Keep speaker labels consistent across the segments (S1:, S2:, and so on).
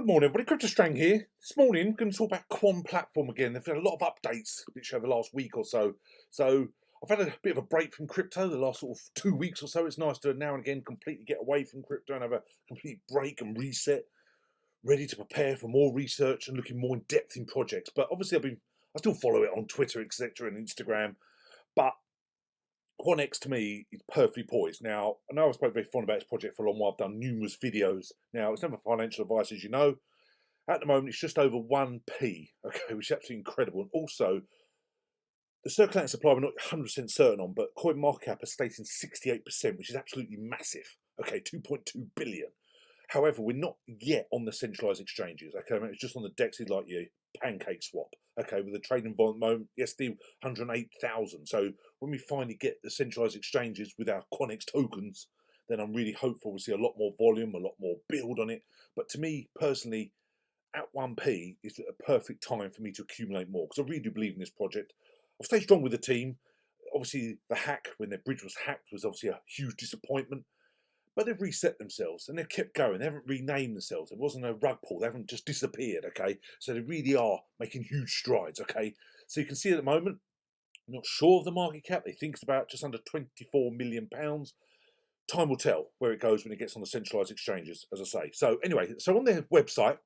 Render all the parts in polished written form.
S1: Good morning, everybody. Crypto Strang here. This morning, we're going to talk about QANPlatform again. They've had a lot of updates, literally over the last week or so. So I've had a bit of a break from crypto the last sort of 2 weeks or so. It's nice to now and again completely get away from crypto and have a complete break and reset, ready to prepare for more research and looking more in depth in projects. But obviously, I still follow it on Twitter, etc., and Instagram. But QANX to me is perfectly poised. Now, I know I've spoken very fond about this project for a long while. I've done numerous videos. Now, it's never financial advice, as you know. At the moment, it's just over 1p, okay, which is absolutely incredible. And also, the circulating supply we're not 100% certain on, but CoinMarketCap is stating 68%, which is absolutely massive. Okay, 2.2 billion. However, we're not yet on the centralised exchanges. Okay, I mean, it's just on the dexes like your pancake swap. Okay, with the trading volume moment, yesterday 108,000. So when we finally get the centralised exchanges with our QANX tokens, then I'm really hopeful we'll see a lot more volume, a lot more build on it. But to me personally, at 1p is a perfect time for me to accumulate more because I really do believe in this project. I've stayed strong with the team. Obviously, the hack, when their bridge was hacked, was obviously a huge disappointment. But they've reset themselves and they've kept going. They haven't renamed themselves. It wasn't a rug pull. They haven't just disappeared, okay? So they really are making huge strides, okay? So you can see at the moment, I'm not sure of the market cap. They think it's about just under £24 million. Time will tell where it goes when it gets on the centralised exchanges, as I say. So anyway, so on their website,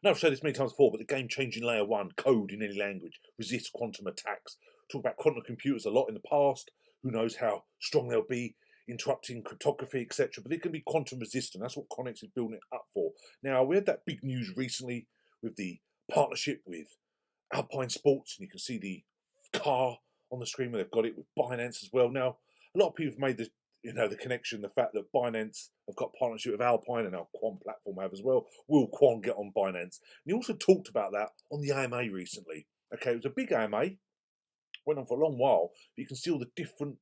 S1: now I've said this many times before, but the game-changing layer 1, code in any language, resists quantum attacks. Talk about quantum computers a lot in the past. Who knows how strong they'll be, interrupting cryptography, etc. But they can be quantum resistant. That's what QANX is building it up for. Now, we had that big news recently with the partnership with Alpine Esports, and you can see the car on the screen where they've got it with BINANCE as well. Now, a lot of people have made the connection, the fact that BINANCE have got partnership with Alpine and our QANPlatform have as well. Will Quan get on BINANCE? And he also talked about that on the AMA recently. Okay, it was a big AMA, went on for a long while, but you can see all the different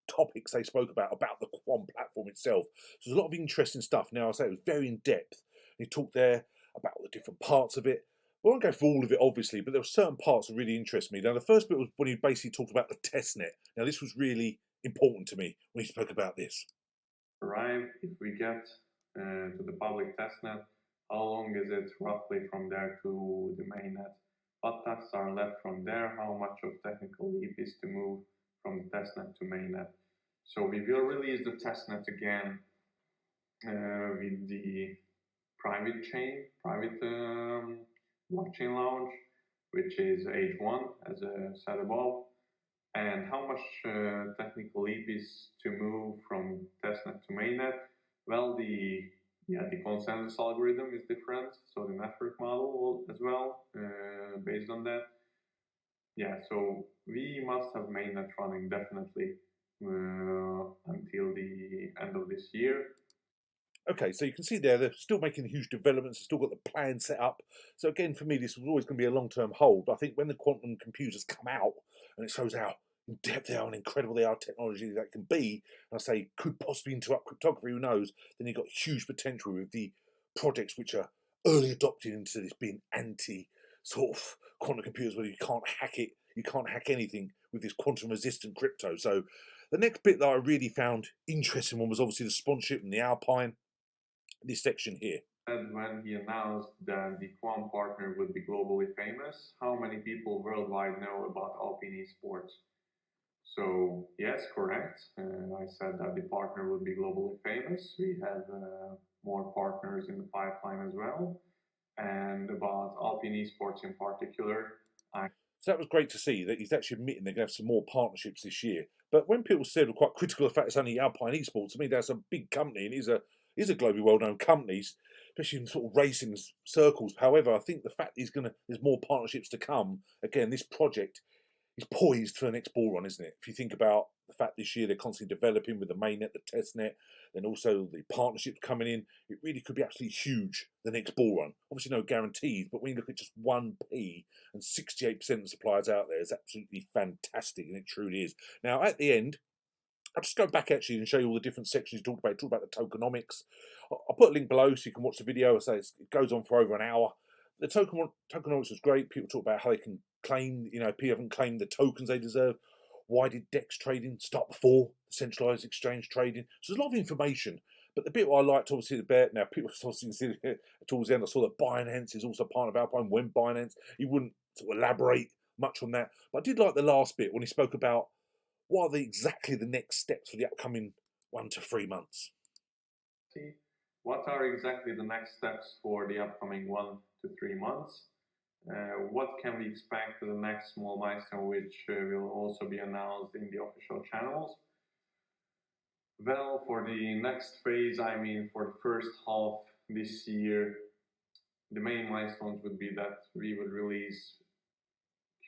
S1: topics they spoke about the QANPlatform itself. So there's a lot of interesting stuff. Now, I say it was very in depth. He talked there about all the different parts of it. I won't go through all of it, obviously, but there were certain parts that really interest me. Now, the first bit was when he basically talked about the testnet. Now, this was really important to me when he spoke about this.
S2: Arrive if we get to the public testnet, how long is it roughly from there to the mainnet? What tasks are left from there? How much of technical leap is to move from the testnet to mainnet? So we will release the testnet again with the private chain, private blockchain launch, which is H1 as said above. And how much technical leap is to move from testnet to mainnet? Well, the consensus algorithm is different, so the network model as well, based on that. Yeah, so we must have mainnet running definitely until the end of this year.
S1: Okay, so you can see there, they're still making huge developments, they've still got the plan set up. So again, for me, this was always going to be a long-term hold. But I think when the quantum computers come out and it shows how in depth they are and incredible they are, technology that can be, and I say could possibly interrupt cryptography, who knows, then you've got huge potential with the projects which are early adopted into this being anti sort of quantum computers where you can't hack it, you can't hack anything with this quantum resistant crypto. So the next bit that I really found interesting one was obviously the sponsorship and the Alpine. This section here.
S2: And when he announced that the Quant partner would be globally famous, how many people worldwide know about Alpine Esports? So yes, correct. I said that the partner would be globally famous. We have more partners in the pipeline as well. And about Alpine Esports in particular,
S1: so that was great to see that he's actually admitting they're going to have some more partnerships this year. But when people said were quite critical of the fact it's only Alpine Esports, to me that's a big company and is a globally well-known company, especially in sort of racing circles. However, I think the fact there's more partnerships to come. Again, this project is poised for the next bull run, isn't it? If you think about the fact this year they're constantly developing with the mainnet, the testnet, then also the partnerships coming in, it really could be absolutely huge the next bull run. Obviously no guarantees, but when you look at just 1p and 68% of the suppliers out there, it's absolutely fantastic, and it truly is. Now at the end, I'll just go back actually and show you all the different sections you talked about. Talk about the tokenomics. I'll put a link below so you can watch the video. I say it goes on for over an hour. The tokenomics was great. People talk about how they can claim, people haven't claimed the tokens they deserve. Why did DEX trading start before the centralized exchange trading? So there's a lot of information. But the bit I liked, obviously, the bit, now people obviously see towards the end, I saw that Binance is also part of Alpine. When Binance, he wouldn't sort of elaborate much on that. But I did like the last bit when he spoke about what are exactly the next steps for the upcoming 1 to 3 months.
S2: What are exactly the next steps for the upcoming 1 to 3 months? What can we expect as the next small milestone, which will also be announced in the official channels? Well, for the next phase, I mean for the first half this year, the main milestones would be that we would release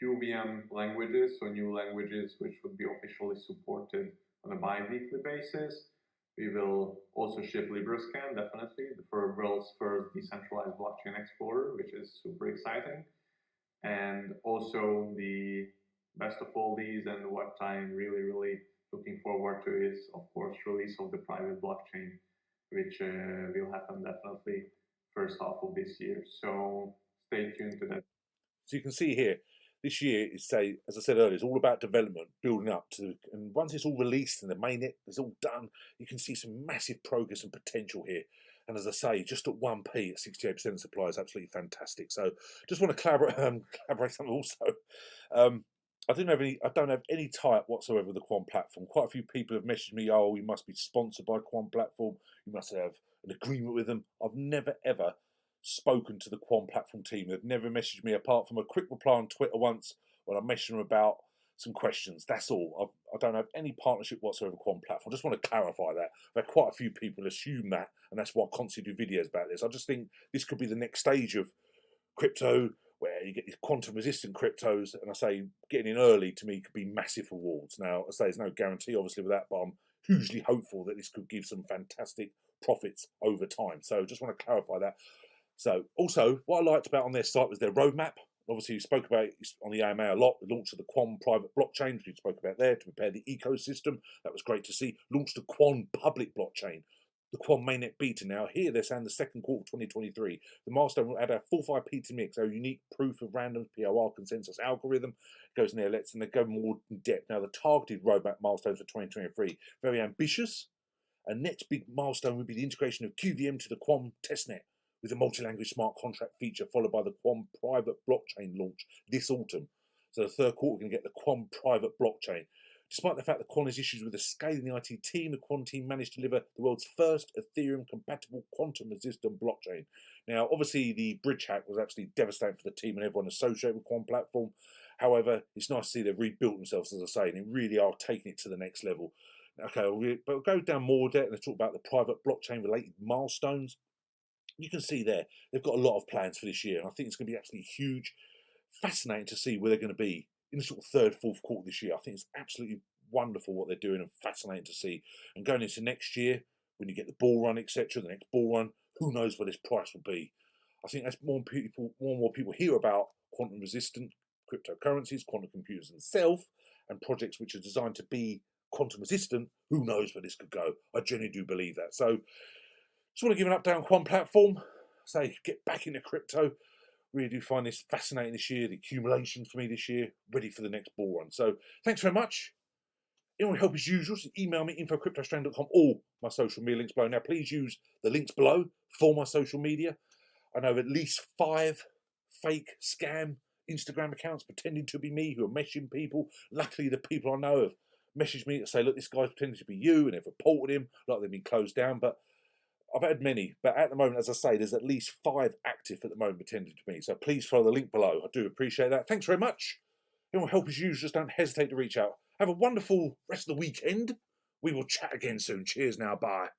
S2: QVM languages, so new languages which would be officially supported on a bi-weekly basis. We will also ship LibreScan, definitely, the world's first decentralized blockchain explorer, which is super exciting. And also the best of all these, and what I'm really looking forward to is, of course, release of the private blockchain, which will happen definitely first half of this year. So stay tuned to that.
S1: So you can see here, this year is, say, as I said earlier, it's all about development, building up to, and once it's all released and the mainnet is all done, you can see some massive progress and potential here. And as I say, just at 1p at 68% supply is absolutely fantastic. So just want to collaborate something also. I don't have any tie-up whatsoever with the Quant platform. Quite a few people have messaged me, oh, you must be sponsored by Quant platform, you must have an agreement with them. I've never ever spoken to the Quant platform team. They've never messaged me apart from a quick reply on Twitter once when I messaged them about some questions. That's all. I don't have any partnership whatsoever with Quant platform. I just want to clarify that. I've had quite a few people assume that, and that's why I constantly do videos about this. I just think this could be the next stage of crypto, where you get these quantum resistant cryptos, and I say getting in early to me could be massive rewards. Now, I say there's no guarantee obviously with that, but I'm hugely hopeful that this could give some fantastic profits over time. So just want to clarify that. So also, what I liked about on their site was their roadmap. Obviously, we spoke about it on the AMA a lot. The launch of the Quan private blockchain, which we spoke about there, to prepare the ecosystem. That was great to see. Launched the Quan public blockchain. The Quan mainnet beta now. Here they're saying the second quarter of 2023. The milestone will add a full 5p to mix, our unique proof of random POR consensus algorithm. Goes in there, lets them go more in depth. Now, the targeted roadmap milestones for 2023, very ambitious. And next big milestone would be the integration of QVM to the Quan testnet, with a multi-language smart contract feature, followed by the Quan private blockchain launch this autumn. So the third quarter, we're going to get the Quan private blockchain. Despite the fact that Quan has issues with the scaling the IT team, the Quan team managed to deliver the world's first Ethereum-compatible quantum-resistant blockchain. Now, obviously, the bridge hack was absolutely devastating for the team and everyone associated with Quan platform. However, it's nice to see they've rebuilt themselves, as I say, and they really are taking it to the next level. Okay, but we'll go down more depth and talk about the private blockchain-related milestones. You can see there, they've got a lot of plans for this year, and I think it's going to be absolutely huge. Fascinating to see where they're going to be in the sort of third, fourth quarter this year. I think it's absolutely wonderful what they're doing and fascinating to see. And going into next year, when you get the bull run, etc., the next bull run, who knows where this price will be. I think as more and more people hear about quantum resistant cryptocurrencies, quantum computers themselves, and projects which are designed to be quantum resistant, who knows where this could go. I genuinely do believe that. So just want to give an update on Quan platform. Say, get back into crypto. Really do find this fascinating this year, the accumulation for me this year, ready for the next bull run. So thanks very much. Anyone help as usual, so email me, info@cryptostrand.com, all my social media links below. Now please use the links below for my social media. I know of at least 5 fake scam Instagram accounts pretending to be me who are messaging people. Luckily, the people I know have messaged me to say, look, this guy's pretending to be you, and they've reported him, like they've been closed down. But I've had many, but at the moment, as I say, there's at least 5 active at the moment pretending to me. So please follow the link below. I do appreciate that. Thanks very much. If you want help as usual, just don't hesitate to reach out. Have a wonderful rest of the weekend. We will chat again soon. Cheers now. Bye.